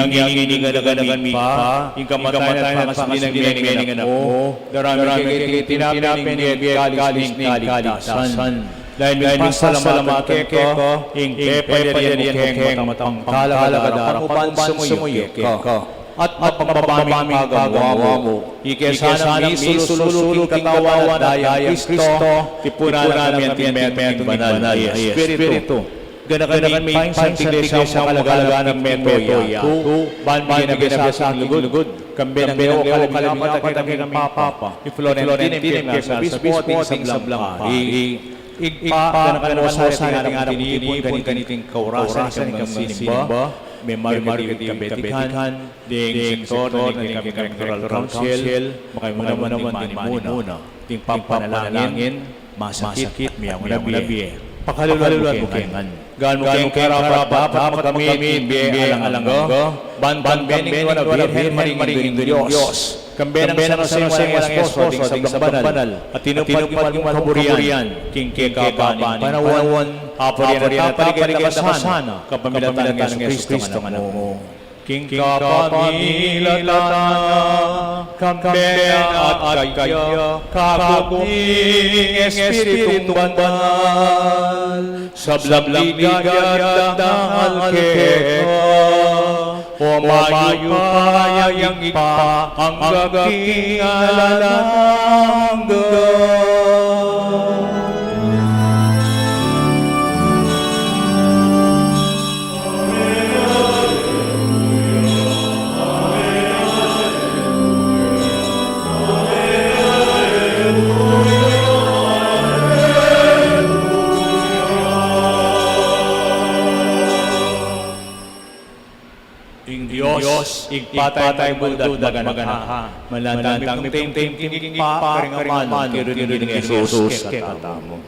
Yang iningadagan pa, yung kamatayan at pangasinang mo, darami kay tinapin galis ni kalitasan. Dahil may salamatan ko, yung pwede yan matang kalagadaran ko ban sumuyok ko. At mapapabaming kagawa mo, ikesana misulusulo katawan daya Kristo, tipunan namin ang banal na Espiritu. Ganakan may pantigay sa kalagalan ng metoya. Ban ginabasa ang lugod. Kambi ng leo kalabing patagin ng papa. Iflorentine sa bispo ating sablang igpa ganakan sa ating araw tinipon ganiting kaurasan ng sinimba. May market kabetikan, ding sektor ng electoral council, makaimunaman din muna. Ding pampanalangin, masakit, miyang labi. Pakaluluan mo kengan. Gaan mo karapat kami alang-alanggo. Ban-bening wala birhen maring Diyos. Kambenang sa esposo ding sablang banal. At tinupad yung kaburian. King kaban panawan. Aparian at kapaligan kapamilatan ng Kristo ng mo. King kapamilatan kamben at kaya kabuting Espiritong banal sablang ligayat dahal keko umayo kayang ipa ang gaking alalanggo. Diyos, igpatay buldag maganaha. Malandang tim kinging pa, karingaman, kirunin ng Jesus, katamo.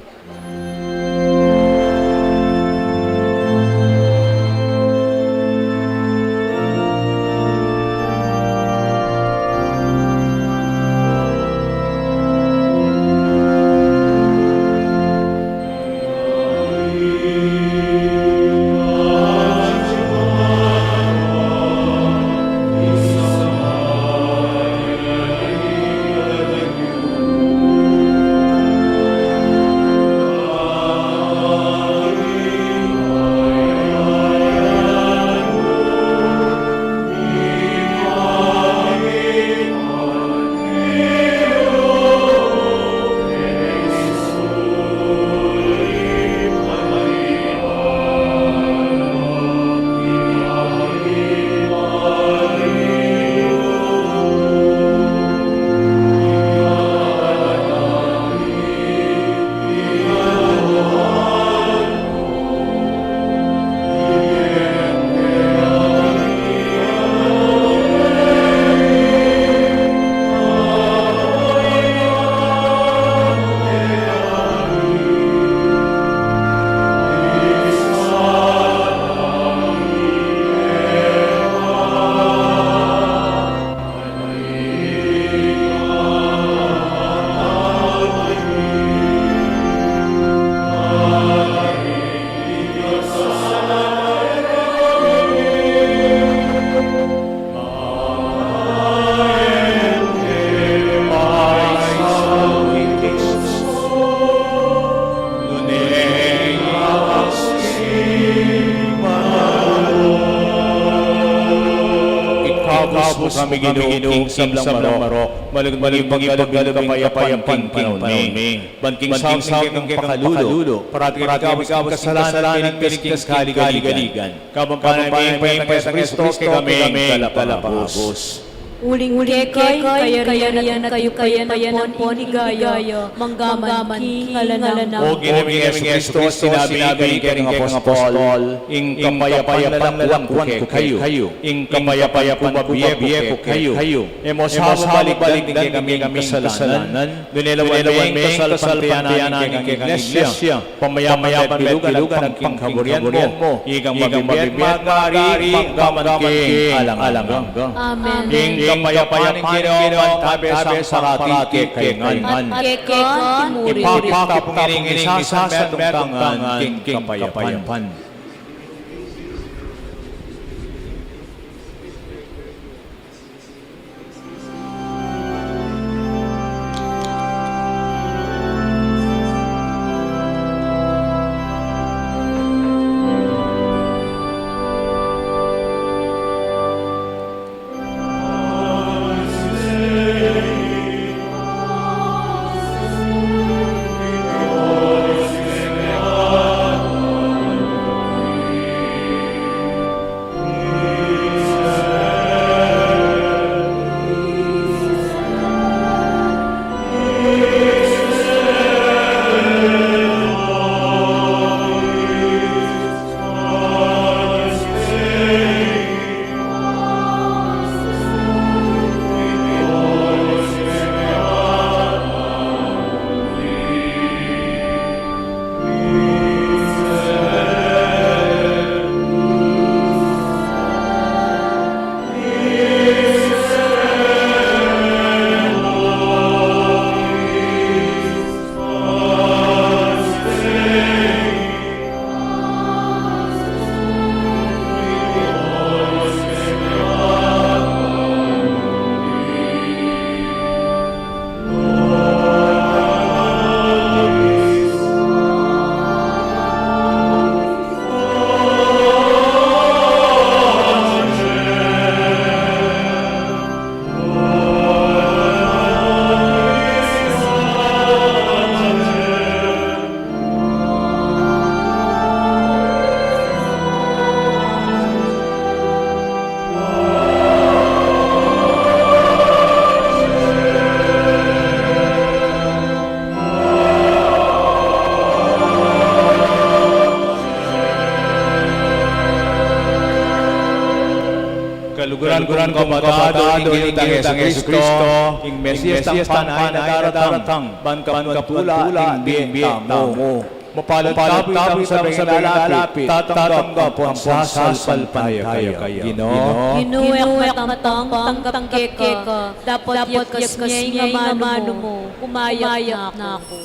Kabus kami Ginoo sa sablang marok. Malagmaging paggalog kapayapang panahon ni. Banking samsam ng pakalulo. Parating kami kasalanan piligtas kaligaligan. Kabampanay may sa Kristo kami talapabos. Uling kekay, kayariyan at kayo payanan po ni Gaya, manggaman kingalanaw. O ginaming Yesu Kristo, sinabi kay ng Apostol, ing kapayapang lalangkuan ko kayo, ing kapayapang mabiye ko kayo. Emos balik din kami kasalanan, dunelawan may kasalpantiyanan ng Iglesia, pamayaman bilugan ang pangkaburian mo, igang mabibiyat magari, panggaman king alang-alang. Amen. Kapayapang Ginoo, tabi sa parating kekengan. At kekan timuri. Ipapakip ngiring isasan metong tangan king kapayapan. Kaluguran kong kabatado, ingitang Yesu Kristo, ing Mesiyas ang panay na daratang, bankapatula, ing biyetamo. Mapalad kapitang sa mga lalapit, tatanggap ang sasal kayo. Ginoo. Ginuwek matang tanggap keka, dapat yakas niya nga mano mo, umayak na ako.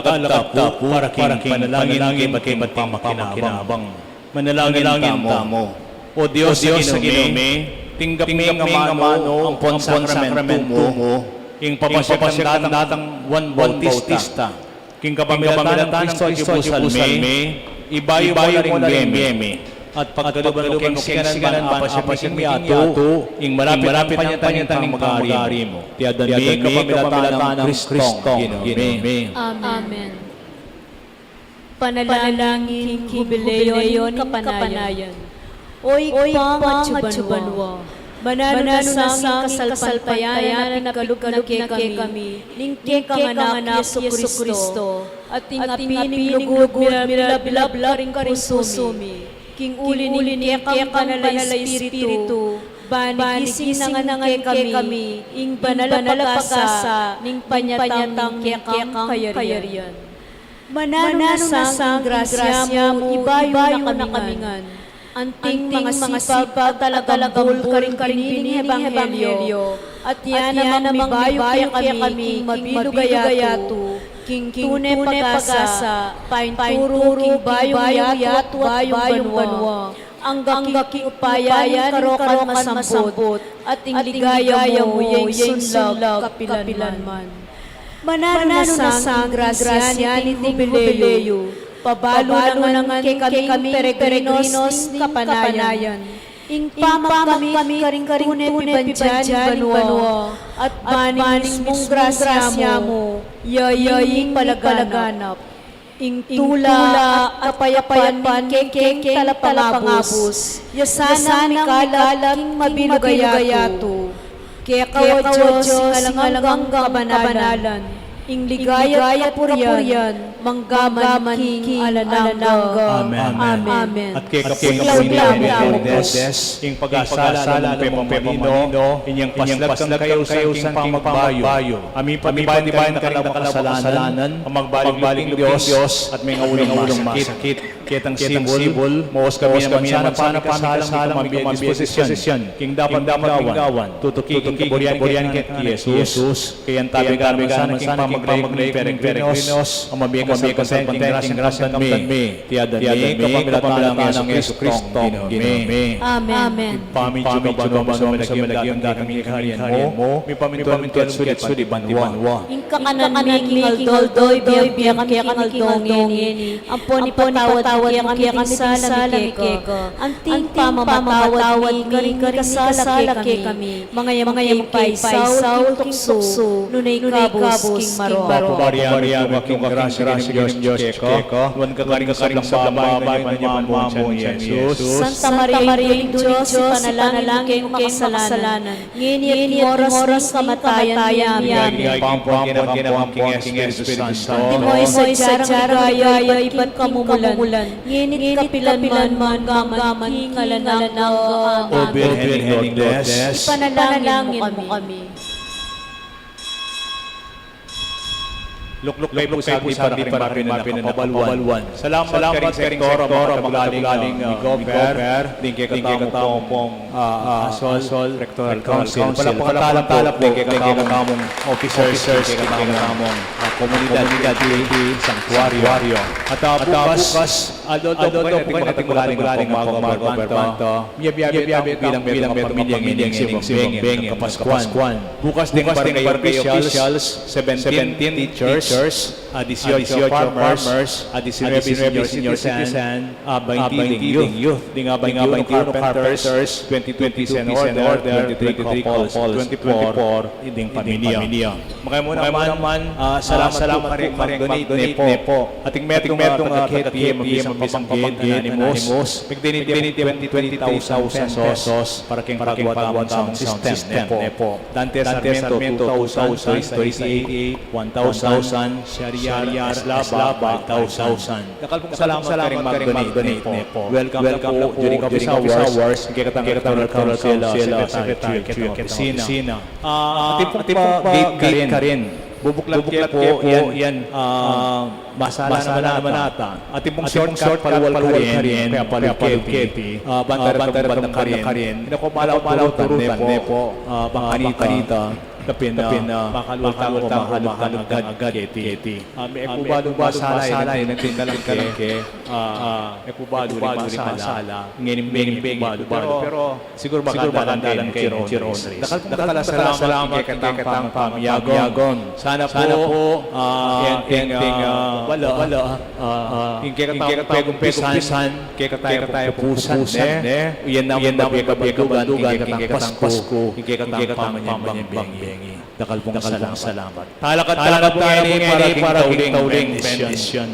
talakad po para panalangin kay makinabang. Manalangin tamo. O Diyos sa Ginome, tinggap nga mano ang pon sakramento mo, ing papasyakan datang Juan Bautista, king kapamilatan ng Kristo Jerusalem, ibayo mo na rin biyeme, at pagkaluban mo king sikanan man apasyaking miato, ing marapit panyatan ng mag-aari mo. Tiyadan mi kapamilatan ng Kristo Ginome. Amen. Panalangin jubileo ng kapanayan. Oy pang atsubanwa. Manano na sang kasalpayan na kalugkalug na kami, ningke kanganak Yesu Kristo, at apining lugod mirabilab ring pusumi, king uli ni kang kanala Espiritu, banigising nanganangay kami, ing banala pagkasa, ning panyatang kang kayarian. Manano na sang grasya mo, ibayo na kamingan, anting mga sipag talagang karing bining ebanghelyo, at yan namang mibayo kami, mabilugayato, king tunay pag-asa, painturo king bayo banwa, ang gaking upayan karokan masambot, at ing ligaya mo yung sunlog kapilan man. Manano na sang grasya ni jubileo, pabalo na kami peregrinos ng kapanayan. Ing pamag kami karing pibadyan banwa, at banis mong grasya mo, yaying palaganap. Ing tula at kapayapan keng talapangabos, yasana ni kalaking mabilugayato. Kaya Diyos singalangang kabanalan, ing ligaya puriyan, manggaman king alanangga. Amen. At kay Kapanginoon Lourdes, ing pag-asala ng pemamino, inyang paslag kayo sa pamagbayo. Amin pamibayan na kalang kasalanan, ang magbalik ng Diyos, at may ngawulong masakit. Kitang sibol, mawas kami naman sana pamikasalang mabiyang disposisyon. King dapat gawan, tutukiking kaburian kay Jesus, kaya tabigan sana king pamagday peregrinos, ang mabiyang kasenting grasyan kamtan tiada ni kapamilatan ng Yesu Kristo Ginome. Amen. Pamincho ka ba sa malagyan kami kaharian mo, may pamintuan sulit banwa. Ing kakanan king aldoldoy, biya kami king aldongin, ang poni patawad kami sala keko, anting pamamatawad karing kasala kami, mga yamang paisaw, tukso, nunay kabos, king maro. Bariya king grasya ng Diyos keko, wan kakaring sa babay na mo Jesus. Santa Maria ng Diyos, panalangin kong makasalanan, ngini at oras kamatayan niya. Pampon kinamang king Espiritu Santo. Timoy sa jarang iba't kamumulan, nginit kapilan man gaman king alanang. O Birhen Lourdes, Ipanalangin mo kami. Lukluk kay sa di para rin pabalwan. Salamat karing sektor magaling ni Governor, din kay katawang pong Asol Rectoral Council. Palapalap din kay katawang officers, kay katawang komunidad di Sanctuario. At bukas, adoldo po kating magaling ang Governor. Biyabi bilang pamilya ng Simbang Kapaskuan. Bukas din barangay officials, 17 teachers, 18 farmers, 19 senior citizen, 20 youth, 21 carpenters, 20 order, 23 couples, 24 iding pamilya. Makaya muna naman, salamat rin mag-donate po. Ating metong KTM, mabisang anonymous, magdinit 20,000 pesos para king pagwatawang sound system po. Dante Sarmiento 2,000, 1,000, Sharia, Slaba, 5,000. Dakal pong salamat rin mag-donate po. Welcome po during office hours. Kikatang Council, Secretary, Opisina. Ating pong gate ka rin. Bubuklat po yan. Masala naman ata. Ating pong short paluwal ka rin. Kaya paluketi. Bantar ng ka rin. Inakumalaw turutan po. Bangkanita. kapin makalutang mahalog agad keti. May kubado masalay nagtindalang ke kubado masala nginim kubado pero siguro makadalan kay Chirones. Dakal salamat kay katang pamiyagon. Sana po wala yung kaya katang pisan kaya tayo pusan yan na kabadugan kaya katang Pasko kaya katang pamanyang dakal pong salamat talakat para tauling bendisyon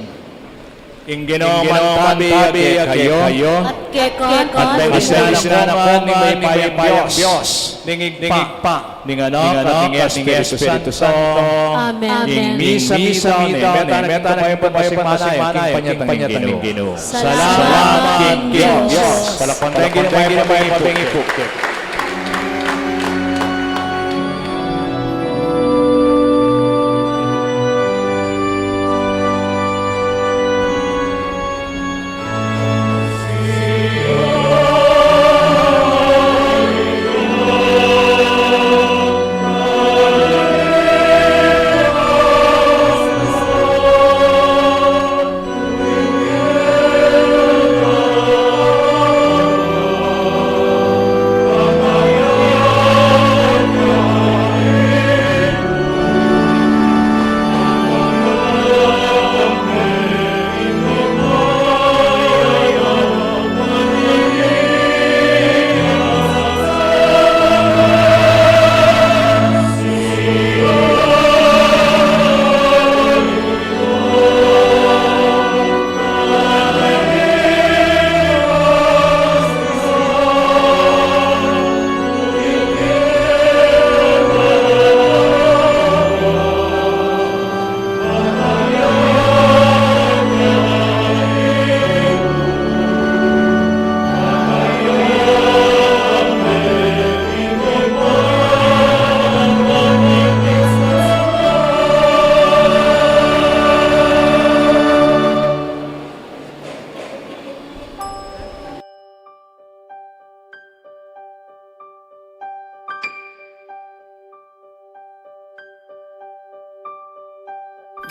ing ginawa tabi kayo At kekon, at may bisina na po ni may payang Diyos ningig pa ning ning Espiritu Santo Amen. ing misa meta may pagpasimana king panyatang Ginoo. Salamat king Diyos. Palakpan tayo may pabingi.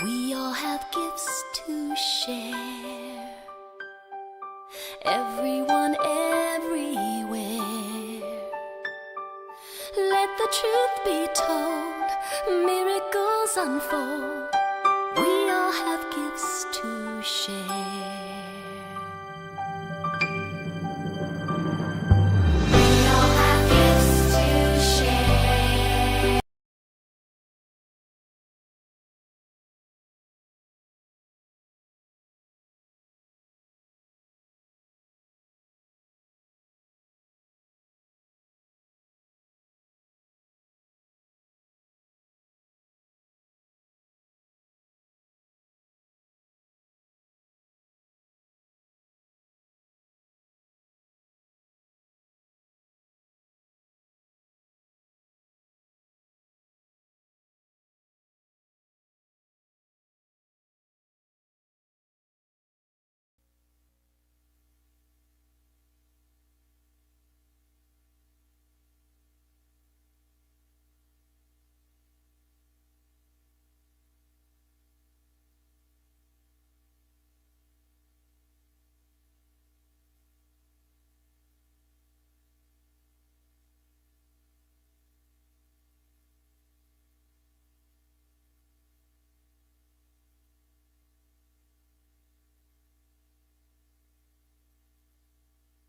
We all have gifts to share. Everyone, everywhere. Let the truth be told. Miracles unfold.